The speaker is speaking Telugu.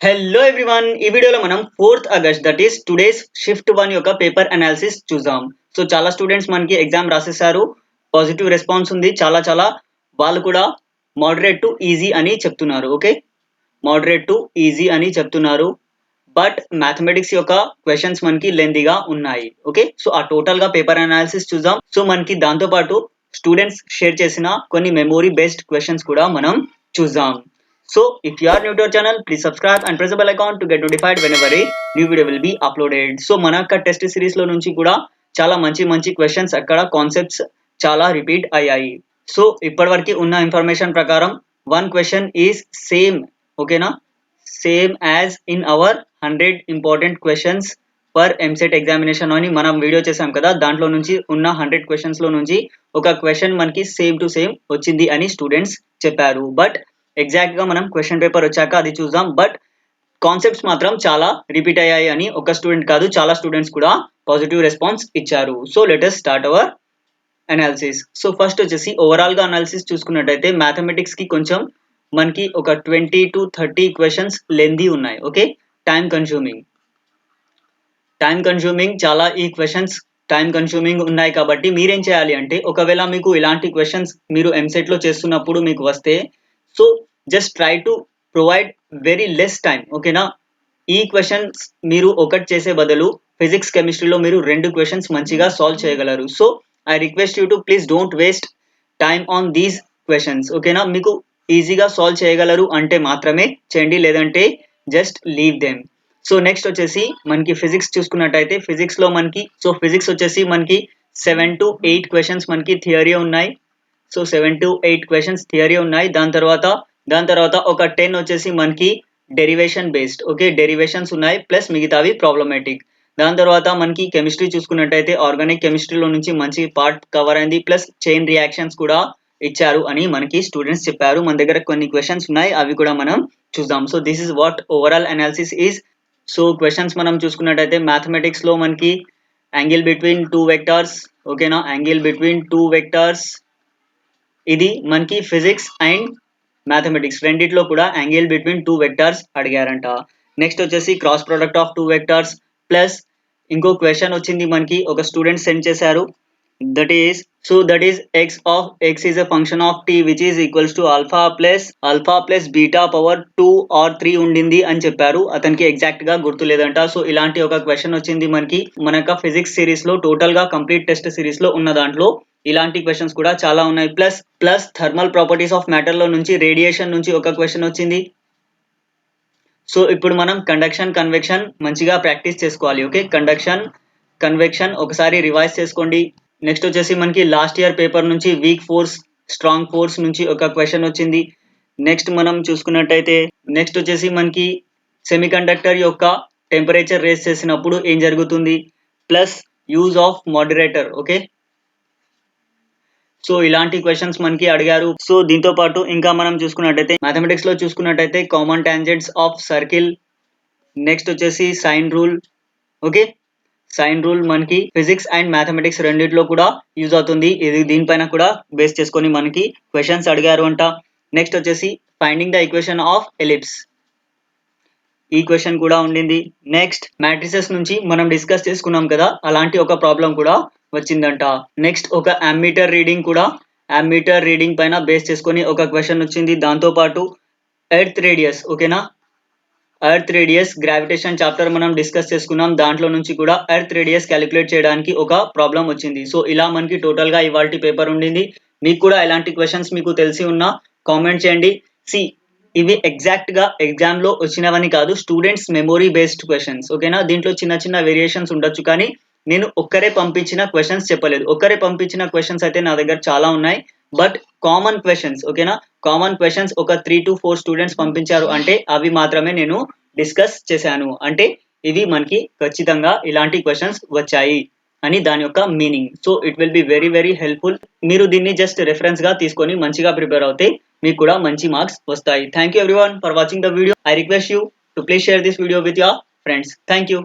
హలో ఎవ్రీవన్, ఈ వీడియోలో మనం 4th August that is today's shift 1 యొక్క పేపర్ అనాలిసిస్ చూద్దాం. సో చాలా స్టూడెంట్స్ మనకి ఎగ్జామ్ రాసేసారు. పాజిటివ్ రెస్పాన్స్ ఉంది. చాలా వాళ్ళు కూడా మోడరేట్ టు ఈజీ అని చెప్తున్నారు. ఓకే, మోడరేట్ టు ఈజీ అని చెప్తున్నారు. బట్ మ్యాథమెటిక్స్ యొక్క క్వశ్చన్స్ మనకి లెందీగా ఉన్నాయి. ఓకే, సో ఆ టోటల్ గా పేపర్ అనాలిసిస్ చూద్దాం. సో మనకి దాంతో పాటు స్టూడెంట్స్ షేర్ చేసిన కొన్ని మెమోరీ బేస్డ్ క్వశ్చన్స్ కూడా మనం చూద్దాం. So if you are new to our channel, please subscribe and press the bell icon to get notified whenever a new video will be uploaded. So మన యొక్క టెస్ట్ సిరీస్ లో నుంచి కూడా చాలా మంచి క్వశ్చన్స్ అక్కడ కాన్సెప్ట్స్ చాలా రిపీట్ అయ్యాయి. సో ఇప్పటివరకు ఉన్న ఇన్ఫర్మేషన్ ప్రకారం వన్ క్వశ్చన్ ఈజ్ సేమ్, ఓకేనా, same as in our 100 important questions for EAMCET examination అని మనం వీడియో చేసాం కదా. దాంట్లో నుంచి ఉన్న 100 క్వశ్చన్స్ లో నుంచి ఒక క్వశ్చన్ మనకి సేమ్ టు సేమ్ వచ్చింది అని స్టూడెంట్స్ చెప్పారు. బట్ ఎగ్జాక్ట్ గా మనం క్వశ్చన్ పేపర్ వచ్చాక అది చూద్దాం. బట్ కాన్సెప్ట్స్ మాత్రం చాలా రిపీట్ అయ్యాయి అని ఒక స్టూడెంట్ కాదు, చాలా స్టూడెంట్స్ కూడా పాజిటివ్ రెస్పాన్స్ ఇచ్చారు. So let us start our analysis. So first వచ్చేసి ఓవరాల్ గా అనాలిసిస్ చూసుకున్నట్టయితే మ్యాథమెటిక్స్ కి కొంచెం మనకి ఒక 20 to 30 క్వశ్చన్స్ లెందీ ఉన్నాయి. ఓకే, టైం కన్స్యూమింగ్ చాలా ఈ క్వశ్చన్స్ టైం కన్స్యూమింగ్ ఉన్నాయి. కాబట్టి మీరేం చేయాలి అంటే, ఒకవేళ మీకు ఇలాంటి క్వశ్చన్స్ మీరు ఎంసెట్ లో చేస్తున్నప్పుడు మీకు వస్తే, so just try to provide very less time. ఓకేనా, ఈ క్వశ్చన్స్ మీరు ఒకటి చేసే బదులు ఫిజిక్స్ కెమిస్ట్రీలో మీరు 2 క్వశ్చన్స్ మంచిగా సాల్వ్ చేయగలరు. So I request you to please don't waste time on these questions. ఓకేనా, మీకు ఈజీగా సాల్వ్ చేయగలరు అంటే మాత్రమే చేయండి, లేదంటే just leave them. So next వచ్చేసి మనకి ఫిజిక్స్ చూసుకున్నట్టయితే ఫిజిక్స్ లో మనకి ఫిజిక్స్ వచ్చేసి మనకి 7 to 8 క్వశ్చన్స్ మనకి థియరీ ఉన్నాయి. సో 7 to 8 క్వశ్చన్స్ థియరీ ఉన్నాయి. దాని తర్వాత ఒక 10 వచ్చేసి మనకి డెరివేషన్ బేస్డ్, ఓకే, డెరివేషన్స్ ఉన్నాయి, ప్లస్ మిగతావి ప్రాబ్లమేటిక్. దాని తర్వాత మనకి కెమిస్ట్రీ చూసుకున్నట్టయితే ఆర్గానిక్ కెమిస్ట్రీలో నుంచి మంచి పార్ట్ కవర్ అయింది, ప్లస్ చైన్ రియాక్షన్స్ కూడా ఇచ్చారు అని మనకి స్టూడెంట్స్ చెప్పారు. మన దగ్గర కొన్ని క్వశ్చన్స్ ఉన్నాయి, అవి కూడా మనం చూద్దాం. So this is what overall analysis is. So questions మనం చూసుకున్నట్టయితే మ్యాథమెటిక్స్ లో మనకి యాంగిల్ బిట్వీన్ 2 వెక్టార్స్, ఓకేనా, యాంగిల్ బిట్వీన్ 2 వెక్టార్స్, ఇది మనకి ఫిజిక్స్ అండ్ మ్యాథమెటిక్స్ రెండిట్లో కూడా యాంగిల్ బిట్వీన్ 2 వెక్టార్స్ అడిగారంట. నెక్స్ట్ వచ్చేసి cross product of 2 vectors, plus ఇంకో క్వశ్చన్ వచ్చింది మనకి, ఒక స్టూడెంట్ సెండ్ చేశారు. That is x is a function of t which is equals to alpha plus beta power 2 or 3 ఉండింది అని చెప్పారు. అతనికి ఎగ్జాక్ట్ గా గుర్తు లేదంట. సో ఇలాంటి ఒక క్వశ్చన్ వచ్చింది మనకి మన యొక్క ఫిజిక్స్ సిరీస్ లో, టోటల్ గా కంప్లీట్ టెస్ట్ సిరీస్ లో ఉన్న దాంట్లో ఇలాంటి క్వశ్చన్స్ కూడా చాలా ఉన్నాయి. Plus thermal properties of matter లో నుంచి రేడియేషన్ నుంచి ఒక క్వశ్చన్ వచ్చింది. సో ఇప్పుడు మనం కండక్షన్ కన్వెక్షన్ మంచిగా ప్రాక్టీస్ చేసుకోవాలి. ఓకే, కండక్షన్ కన్వెక్షన్ ఒకసారి రివైజ్ చేసుకోండి. నెక్స్ట్ వచ్చేసి మనకి లాస్ట్ ఇయర్ పేపర్ నుంచి వీక్ ఫోర్స్ స్ట్రాంగ్ ఫోర్స్ నుంచి ఒక క్వశ్చన్ వచ్చింది. నెక్స్ట్ మనం చూసుకున్నట్టయితే నెక్స్ట్ వచ్చేసి మనకి సెమీకండక్టర్ యొక్క టెంపరేచర్ రేస్ చేసినప్పుడు ఏం జరుగుతుంది, plus use of moderator. Okay, so ఇలాంటి క్వశ్చన్స్ మనకి అడిగారు. సో దీంతో పాటు ఇంకా మనం చూసుకున్నట్టయితే మ్యాథమెటిక్స్ లో చూసుకున్నట్టయితే common tangents of circle, next వచ్చేసి sine rule. Okay, sine rule మనకి ఫిజిక్స్ అండ్ మ్యాథమెటిక్స్ రెండిట్లో కూడా యూజ్ అవుతుంది. ఇది దీనిపైన కూడా బేస్ చేసుకొని మనకి క్వశ్చన్స్ అడిగారు అంట. నెక్స్ట్ వచ్చేసి finding the equation of ellipse, ఈ క్వశ్చన్ కూడా ఉండింది. నెక్స్ట్ మ్యాట్రిసెస్ నుంచి మనం డిస్కస్ చేసుకున్నాం కదా, అలాంటి ఒక ప్రాబ్లం కూడా వచ్చిందంట. నెక్స్ట్ ఒక అమ్మీటర్ రీడింగ్ పైన బేస్ చేసుకొని ఒక క్వశ్చన్ వచ్చింది. దాంతో పాటు ఎర్త్ రేడియస్, ఓకేనా, ఎర్త్ రేడియస్ గ్రావిటేషన్ చాప్టర్ మనం డిస్కస్ చేసుకున్నాం. దాంట్లో నుంచి కూడా ఎర్త్ రేడియస్ క్యాలిక్యులేట్ చేయడానికి ఒక ప్రాబ్లం వచ్చింది. సో ఇలా మనకి టోటల్ గా ఇవాల్టి పేపర్ ఉండింది. మీకు కూడా ఎలాంటి క్వశ్చన్స్ మీకు తెలిసి ఉన్నా కామెంట్ చేయండి. ఇవి ఎగ్జాక్ట్ గా ఎగ్జామ్ లో వచ్చినవని కాదు, స్టూడెంట్స్ మెమొరీ బేస్డ్ క్వశ్చన్స్. ఓకేనా, దీంట్లో చిన్న వేరియేషన్స్ ఉండొచ్చు, కానీ నేను ఒక్కరే పంపించిన క్వశ్చన్స్ చెప్పలేదు. ఒక్కరే పంపించిన క్వశ్చన్స్ అయితే నా దగ్గర చాలా ఉన్నాయి. బట్ కామన్ క్వశ్చన్స్, ఓకేనా, కామన్ క్వశ్చన్స్ ఒక 3 to 4 స్టూడెంట్స్ పంపించారు అంటే అవి మాత్రమే నేను డిస్కస్ చేశాను. అంటే ఇవి మనకి ఖచ్చితంగా ఇలాంటి క్వశ్చన్స్ వచ్చాయి అని దాని యొక్క meaning. So it will be very helpful. మీరు దీన్ని జస్ట్ రెఫరెన్స్ గా తీసుకొని మంచిగా ప్రిపేర్ అవుతే మీకు కూడా మంచి మార్క్స్ వస్తాయి. Thank you everyone for watching the video. I request you to please share this video with your friends. Thank you.